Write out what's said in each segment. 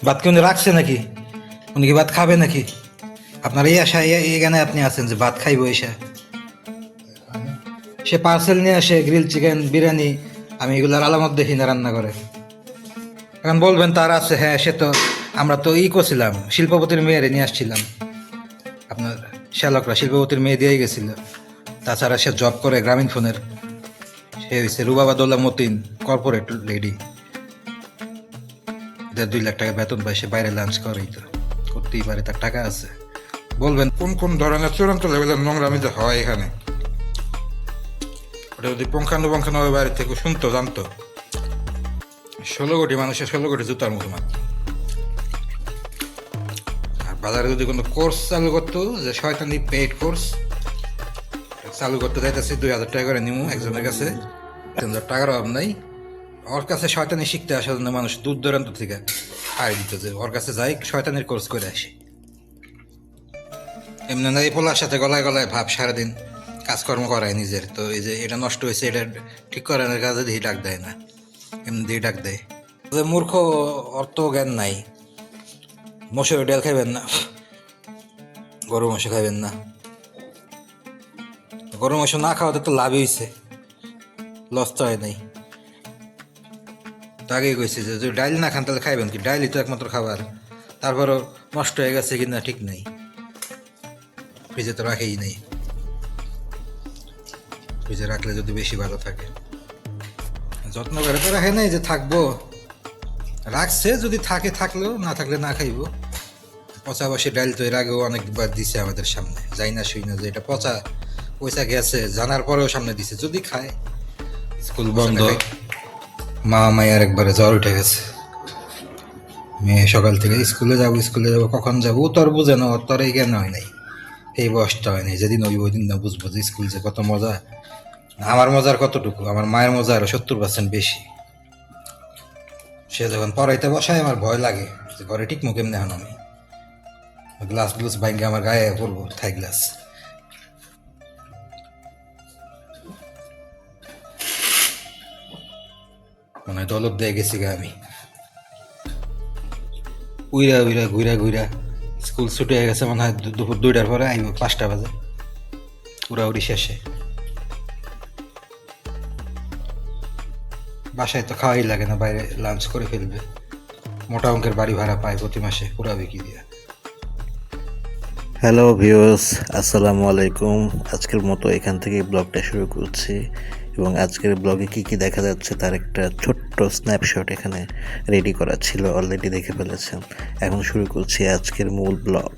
ভাত কি উনি রাখছে নাকি? উনি কি ভাত খাবে নাকি? আপনার এই আশা এখানে আপনি আছেন যে ভাত খাইবো এসে? সে পার্সেল নিয়ে আসে গ্রিল চিকেন বিরিয়ানি, আমি এগুলার আলামত দেখি না রান্না করে। এখন বলবেন তার আছে, হ্যাঁ সে তো, আমরা তো করছিলাম, শিল্পপতির মেয়েরে নিয়ে আসছিলাম, আপনার শ্যালকরা শিল্পপতির মেয়ে দিয়ে গেছিল। তাছাড়া সে জব করে গ্রামীণ ফোনের, সে হয়েছে রুবাবাদুল্লাহ মতিন, কর্পোরেট লেডি। 1.5 লাখ টাকা বেতন পায়, সে বাইরে লাঞ্চ করেই তো, করতেই পারে, তার টাকা আছে। বলবেন কোন কোন ধরনের চূড়ান্ত লেভেলের নোংরামি যে হয় এখানে, ওটা যদি পুঙ্খানুপুঙ্খানুভাবে বাইরে থেকে শুনতো জানতো। 16 কোটি মানুষের 16 কোটি জুতার মুখ মাত্র। আর বাজারে যদি কোনো কোর্স চালু করতো, যে শয়তানি পেইড কোর্স চালু করতে যাইতেছি, 2,000 টাকা করে নিমু একজনের কাছে, 3,000 টাকার অভাব নাই। ওর কাছে শয়তানি শিখতে আসার জন্য মানুষ দূর দূরান্ত থেকে আয় দিত, যে ওর কাছে যাই শয়তানির কোর্স করে আসি। এমনি না এই পোলার সাথে গলায় গলায় ভাব সারাদিন কাজকর্ম করায় নিজের, তো এই যে এটা নষ্ট হয়েছে এটা ঠিক করানোর কাজে দিয়ে ডাক দেয় না, এমনি দিয়ে ডাক দেয়। যে মূর্খ, অর্থ জ্ঞান নাই। মশুর ডাল খাইবেন না, গরু মাংস খাইবেন না। গরু মাংস না খাওয়াতে তো লাভই হয়েছে, লস তো হয় নাই। তো আগেই কইছে যে যদি ডাইল না খান তাহলে খাইবেন কি? ডাইলই তো একমাত্র খাবার। তারপরও নষ্ট হয়ে গেছে কিনা ঠিক নেই, ফ্রিজে তো রাখেই নেই। ফ্রিজে রাখলে যদি বেশি ভালো থাকে, যত্ন করে তো রাখে নাই যে থাকবো, রাখছে যদি থাকে থাকলেও, না থাকলে না খাইবো। পচা বসে ডাইল তো এর আগেও অনেকবার দিছে আমাদের সামনে, যাই না শুই না যে এটা পচা পয়সা গেছে, জানার পরেও সামনে দিছে। যদি খায়, স্কুল বন্ধ, মা মায়ের একবারে জ্বর উঠে গেছে। মেয়ে সকাল থেকে স্কুলে যাবো কখন যাবো, ও তোর বুঝে না, ওর তোর এই জ্ঞান হয় নাই, এই বয়সটা হয় নাই। যেদিন ওই দিন না বুঝবো যে স্কুল যে কত মজা। আমার মজার কতটুকু, আমার মায়ের মজা আরো 70% বেশি। সে যখন পড়াইতে বসায় আমার ভয় লাগে যে ঘরে ঠিক মুখ এমনি হন, আমি গ্লাস গ্লুস ভাঙ্গে আমার গায়ে পড়বো, থাই গ্লাস। মানে দলত দিয়ে গেছি গা আমি, উইরা উইরা ঘুরা ঘুরা। স্কুল ছুটি হয়ে গেছে মনে হয় দুপুর 2টার পরে, আইব 5টা বাজে, উড়াউড়ি শেষে। বাসায় তো খাওয়াই লাগে না, বাইরে লাঞ্চ করে ফেলবে। মোটা অঙ্কের বাড়ি ভাড়া পায় প্রতি মাসে, পুরাবে কি দিয়ে? হ্যালো ভিউয়ার্স, আসসালামু আলাইকুম। আজকের মতো এখান থেকে ব্লগটা শুরু করছি, এবং আজকের ব্লগে কি কি দেখা যাচ্ছে তার একটা ছোট্ট স্ন্যাপশট এখানে রেডি করা ছিল, অলরেডি দেখে ফেলেছেন। এখন শুরু করছি আজকের মূল ব্লগ।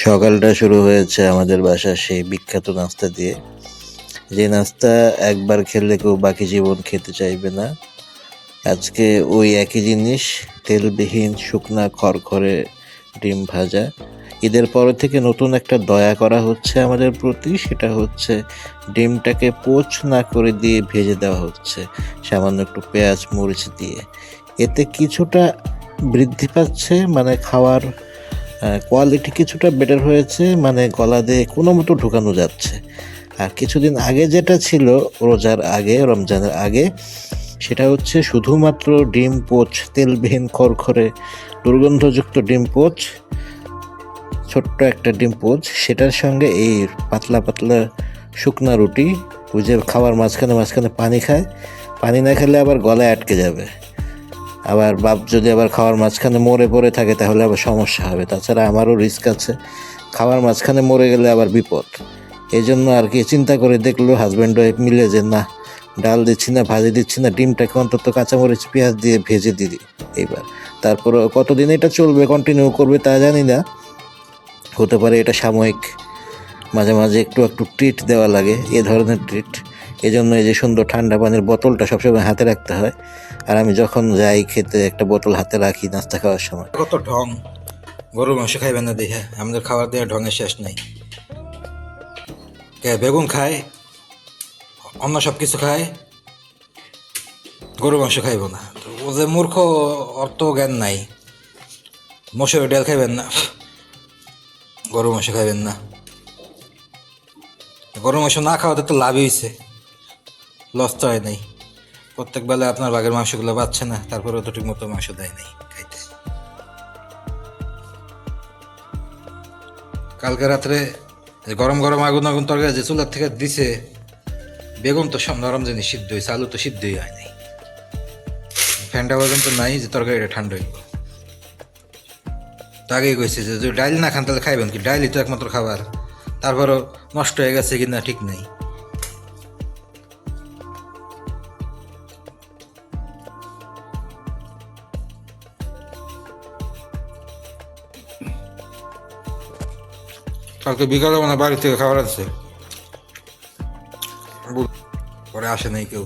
সকালটা শুরু হয়েছে আমাদের বাসার সেই বিখ্যাত নাস্তা দিয়ে, যে নাস্তা একবার খেলে কেউ বাকি জীবন খেতে চাইবে না। আজকে ওই একই জিনিস, তেলবিহীন শুকনা খড়খড়ে ডিম ভাজা। ঈদের পর থেকে নতুন একটা দয়া করা হচ্ছে আমাদের প্রতি, সেটা হচ্ছে ডিমটাকে পোচ না করে দিয়ে ভেজে দেওয়া হচ্ছে সামান্য একটু পেঁয়াজ মরিচ দিয়ে। এতে কিছুটা বৃদ্ধি পাচ্ছে, মানে খাওয়ার কোয়ালিটি কিছুটা বেটার হয়েছে, মানে গলা দিয়ে কোনো মতো ঢুকানো যাচ্ছে। আর কিছুদিন আগে যেটা ছিল, রোজার আগে, রমজানের আগে, সেটা হচ্ছে শুধুমাত্র ডিম পোচ, তেলবিহীন খড়খড়ে দুর্গন্ধযুক্ত ডিম পোচ, ছোট্ট একটা ডিম পোচ, সেটার সঙ্গে এই পাতলা পাতলা শুকনা রুটি। ওই যে খাবার মাঝখানে মাঝখানে পানি খায়, পানি না খেলে আবার গলায় আটকে যাবে, আবার বাপ যদি আবার খাওয়ার মাঝখানে মরে পড়ে থাকে তাহলে আবার সমস্যা হবে। তাছাড়া আমারও রিস্ক আছে, খাওয়ার মাঝখানে মরে গেলে আবার বিপদ। এই জন্য আর কি চিন্তা করে দেখলো হাজব্যান্ড ওয়াইফ মিলে যে না, ডাল দিচ্ছি না, ভাজি দিচ্ছি না, ডিমটাকে অন্তত কাঁচামরিচ পেঁয়াজ দিয়ে ভেজে দিই এইবার। তারপর কতদিন এটা চলবে, কন্টিনিউ করবে তা জানি না, হতে পারে এটা সাময়িক, মাঝে মাঝে একটু একটু ট্রিট দেওয়া লাগে, এ ধরনের ট্রিট। এই জন্য এই যে সুন্দর ঠান্ডা পানির বোতলটা সবসময় হাতে রাখতে হয়, আর আমি যখন যাই খেতে একটা বোতল হাতে রাখি নাস্তা খাওয়ার সময়। কত ঢং, গরুর মাংস খাইবেন না দেখে আমাদের খাবার দেওয়ার ঢঙের শেষ নাই। কে বেগুন খায়, অন্য সব কিছু খায়, গরু মাংস খাইব না? তো ও যে মূর্খ, অর্থ জ্ঞান নাই। মশুর ডাল খাইবেন না, গরু মাংস খাইবেন না। গরু মাংস না খাওয়াতে তো লাভই হয়েছে, লস তো হয় নাই। প্রত্যেক বেলা আপনার বাঘের মাংসগুলো পাচ্ছে না, তারপরেও তো ঠিক মতো মাংস দেয় নাই খাইতে। কালকে রাত্রে যে গরম গরম আগুন আগুন তরকারি যে চুলার থেকে দিছে, বেগুন তো সব নরম জিনিস সিদ্ধ হয়েছে, আলু তো সিদ্ধই হয় নাই। ফ্যানটা পর্যন্ত নাই যে তরকারিটা ঠান্ডা হইব। তো আগেই কইছে যে যদি ডাইল না খান তাহলে খাইবেন কি, ডাইলই তো একমাত্র খাবার। তারপরও নষ্ট হয়ে গেছে কিনা ঠিক নেই। কালকে বিকালে মানে বাড়ি থেকে খাবার আছে, পরে আসে নাই কেউ।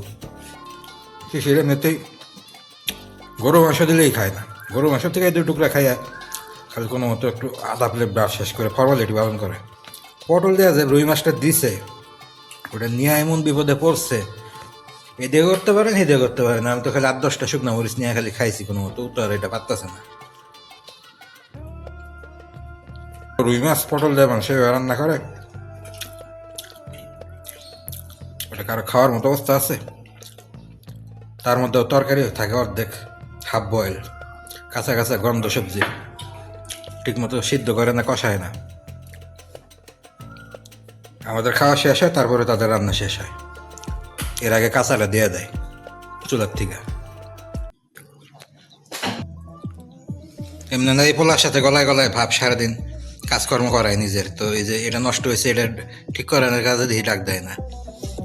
সেটা এমনিতেই গরু মাংস দিলেই খায় না, গরু মাংস থেকে দুই টুকরা খাইয়া খালি কোনো মতো একটু আধা প্লেট ব্রাশ শেষ করে ফর্মালিটি পালন করে। পটল দেওয়া যায়, রুই মাছটা দিছে, ওটা নিয়ে এমন বিপদে পড়ছে, এদিকে করতে পারেন এদিকে করতে পারেন। আমি তো খালি 8-10টা শুকনো মরিচ নিয়ে খালি খাইছি, কোনো মতো তো আর এটা পারতেছে না। রুই মাছ পটল দিয়ে মাংস রান্না করে, ওটা কারো খাওয়ার মতো অবস্থা আছে? তার মধ্যে তরকারি থাকে অর্ধেক হাফ বয়েল, কাঁচা কাঁচা গন্ধ সবজি, ঠিক মতো সিদ্ধ করে না, কষায় না। আমাদের খাওয়া শেষ হয়, তারপরে তাদের রান্না শেষ হয়, এর আগে কাঁচাটা দিয়ে দেয় চুলার থেকে। এমনি না এই পোলার সাথে গলায় গলায় ভাব সারাদিন কাজকর্ম করায় নিজের, তো এই যে এটা নষ্ট হয়েছে এটা ঠিক করানোর কাজে দিয়ে ডাক দেয় না,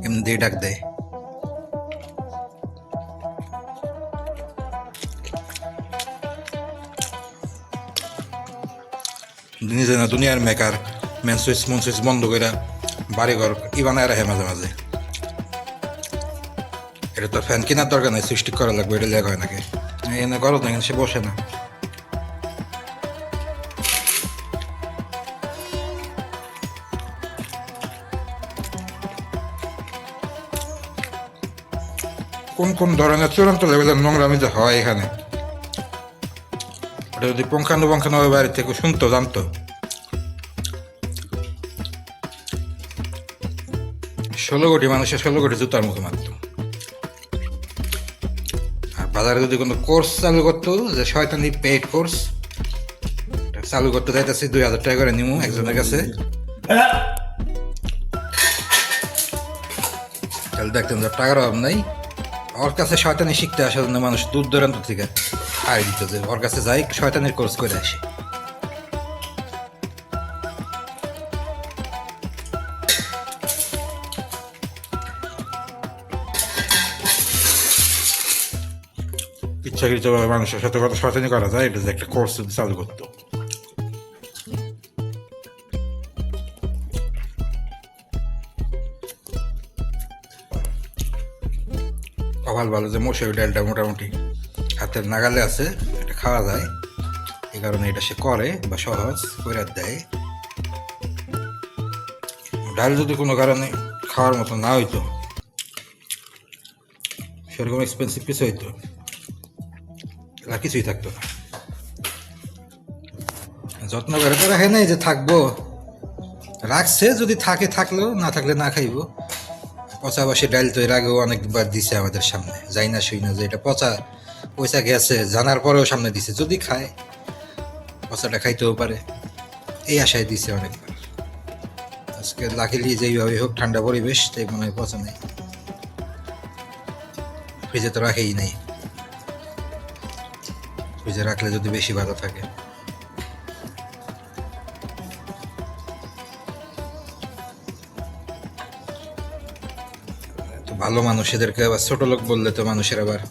এমনি দিয়ে ডাক দেয়। নিজে না দুনিয়ার মেকার, মেন সুইচ মন সুইচ বন্ধ করে বাড়িঘর ই বানায় রাখে মাঝে মাঝে। এটা তো ফ্যান কেনার দরকার নাই, সুইচ ঠিক করা লাগবে, এটা লেগ হয় নাকি? এনে করো না, সে বসে না। কোন কোন ধরনের চূড়ান্ত লেভেলের নোংরামি যে হয় এখানে, ওটা যদি পুঙ্খানুপুঙ্খানুভাবে বাড়ি থেকে শুনতো জানতো। 16 কোটি মানুষের 16 কোটি জুতার মুখে মারত। আর বাজারে যদি কোনো কোর্স চালু করতো, যে শয়তানি পেইড কোর্স চালু করতে যাইতেছি, 2000 টাকা করে নিমু একজনের কাছে, তাহলে দেখতেন যে টাকার অভাব নাই। ওর কাছে শয়তানি শিখতে আসার জন্য মানুষ দূর দূরান্ত থেকে আয় দিত, যে ওর কাছে যাই শয়তানির কোর্স করে আসে। ইচ্ছাকৃতভাবে মানুষের সাথে কত শয়তানি করা যায়, এটা যে একটা কোর্স যদি চালু করতো। কপাল ভালো যে মশারি ডালটা মোটামুটি হাতের নাগালে আছে, এটা খাওয়া যায়, এই কারণে এটা সে করে বা সহজ করে দেয়। ডাল যদি কোনো কারণে খাওয়ার মতো না হইতো, সেরকম এক্সপেন্সিভ কিছু হইতো, এলা কিছুই থাকতো না। যত্ন করে তো রাখে নাই যে থাকবো, রাখছে, যদি থাকে থাকলো, না থাকলে না খাইবো। পচা বসে ডাল তো এর আগেও অনেকবার দিছে আমাদের সামনে, যাই না শুই না যে এটা পচা পয়সা গেছে, জানার পরেও সামনে দিছে, যদি খায় পচাটা খাইতেও পারে, এই আশায় দিছে অনেকবার। আজকে লাকিলি যেইভাবে হোক ঠান্ডা পরিবেশ, তাই মনে হয় পচা নেই, ফ্রিজে তো রাখেই নাই, ফ্রিজে রাখলে যদি বেশি ভালো থাকে। তো ভালো মানুষ এদেরকে আবার ছোট লোক বললে তো মানুষের আবার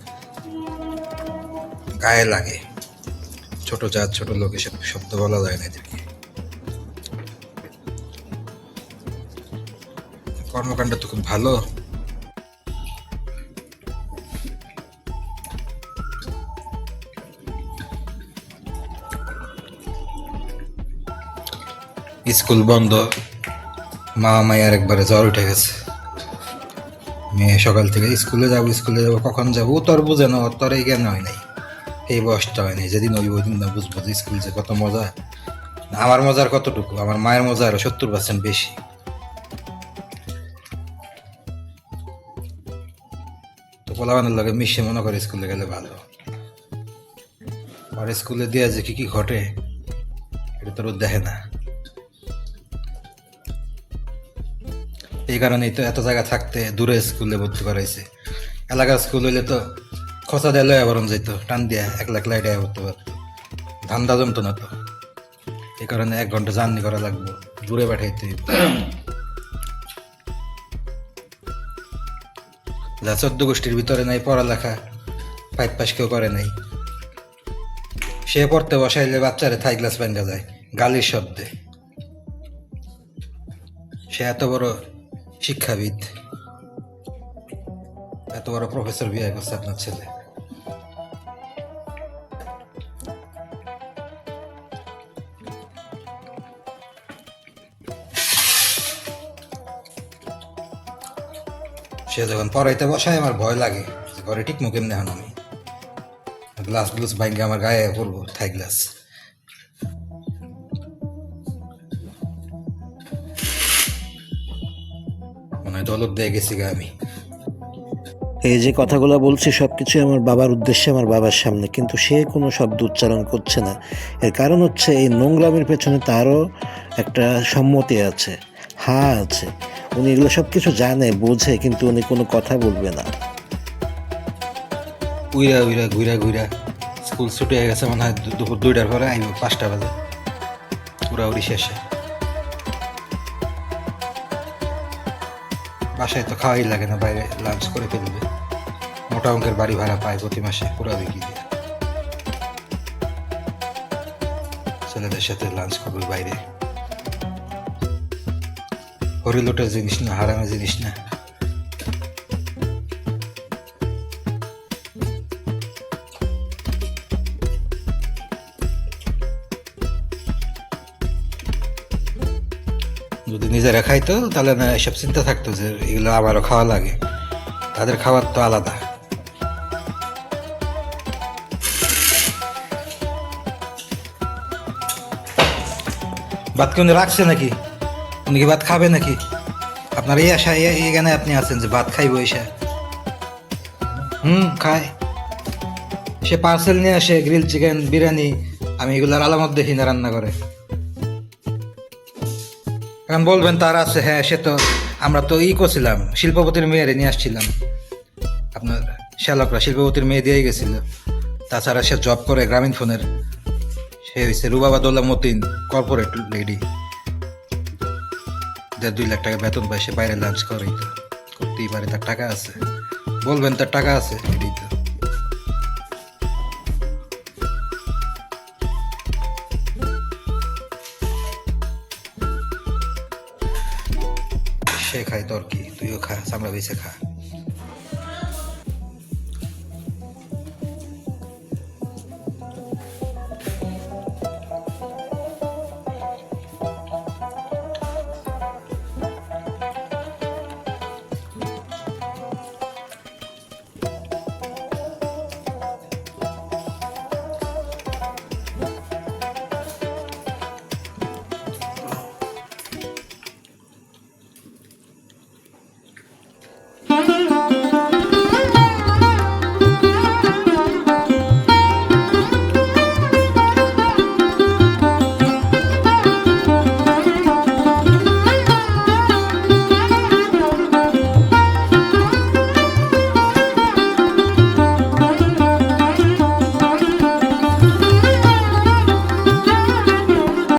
গায়ে লাগে, ছোট জাত ছোট লোক এসব শব্দ বলা যায় না এদেরকে। কর্মকাণ্ড তো খুব ভালো। স্কুল বন্ধ, মা মায়ের একবারে জ্বর উঠে গেছে। মেয়ে সকাল থেকে স্কুলে যাবো কখন যাবো, ও তোর বুঝে না, তোর এই জ্ঞান হয় নাই, এই বয়সটা হয় নাই। যেদিন ওই দিন না বুঝবো যে স্কুল যে কত মজা। আমার মজার কতটুকু, আমার মায়ের মজা আরো 70% বেশি। তো পোলাবানের লগে মিশে মনে করে স্কুলে গেলে ভালো। আর স্কুলে দিয়ে যে কি কি ঘটে এটা তোর দেখে না। এই কারণেই তো এত জায়গা থাকতে দূরে স্কুলে ভর্তি করাইছে। এলাকার স্কুল হইলে তো খোঁচা দিয়ে লয়া বরণ যাইতো, টান দিয়া 1 লাখ লাইটাই করতে পারতো, ধান্দা জমতো না তো। এই কারণে 1 ঘন্টা জার্নি করা লাগবে, দূরে পাঠাইতে হইব। যা 14 গোষ্ঠীর ভিতরে নাই পড়ালেখা, 5 পাস কেউ করে নাই, সে পড়তে বসাইলে বাচ্চারে থাই গ্লাস ভাঙ্গা যায় গালির শব্দে। সে এত বড় শিক্ষাবিদ, এত বড় প্রফেসর বিয়ে করছে আপনার ছেলে। সে যখন পড়াইতে বসায় আমার ভয় লাগে যে ঘরে ঠিক মুখে এমনি হন আমি গ্লাস গ্লাস ভাঙ্গে আমার গায়ে পড়বো থাই গ্লাস। মনে হয় দৌলত দিয়ে গেছি গা আমি। এই যে কথাগুলো বলছি সবকিছু আমার বাবার উদ্দেশ্যে, আমার বাবার সামনে, কিন্তু সে কোনো শব্দ উচ্চারণ করছে না। এর কারণ হচ্ছে এই নোংরামের পেছনে তারও একটা সম্মতি আছে, আছে। উনি এগুলো সব কিছু জানে, বোঝে, কিন্তু উনি কোনো কথা বলবে না। উইরা উইরা ঘুরা ঘুরা স্কুল ছুটি হয়ে গেছে, মনে হয় দুপুর 2টার পরে আইব, 5টা বাজে উড়াউড়ি শেষে। বাসায় তো খাওয়াই লাগে না, বাইরে লাঞ্চ করে ফেলবে। মোটা অঙ্কের বাড়ি ভাড়া পায় প্রতি মাসে, পুরা বিক্রি দিয়ে ছেলেদের সাথে লাঞ্চ করবে বাইরে। হরিলোটের জিনিস না, হারামের জিনিস না। যদি নিজেরা খাইতো তাহলে না এসব চিন্তা থাকতো যে এগুলো আমারও খাওয়া লাগে। তাদের খাবার তো আলাদা। ভাত কি উনি রাখছে নাকি? উনি কি ভাত খাবে নাকি? আপনার এই আশা এখানে আপনি আছেন যে ভাত খাইব এসে? খায়। সে পার্সেল নিয়ে আসে, গ্রিল চিকেন, বিরিয়ানি। আমি এগুলার আলামত দেখি না রান্না করে। এখন বলবেন তার আছে, হ্যাঁ সে তো, আমরা তো করছিলাম, শিল্পপতির মেয়েরে নিয়ে আসছিলাম। আপনার শ্যালকরা শিল্পপতির মেয়ে দিয়ে গেছিল। তাছাড়া সে জব করে গ্রামীণ ফোনের, সে হয়েছে রুবাবাদুল্লাহ মতিন, কর্পোরেট লেডি। 1.5-2 লাখ টাকা বেতন পায়, সে বাইরে লাঞ্চ করে, তো করতেই পারে, তার টাকা আছে। বলবেন তার টাকা আছে, এটাই তো। সে খায় তোর কি, তুইও খা, চামড়া বেছে খা।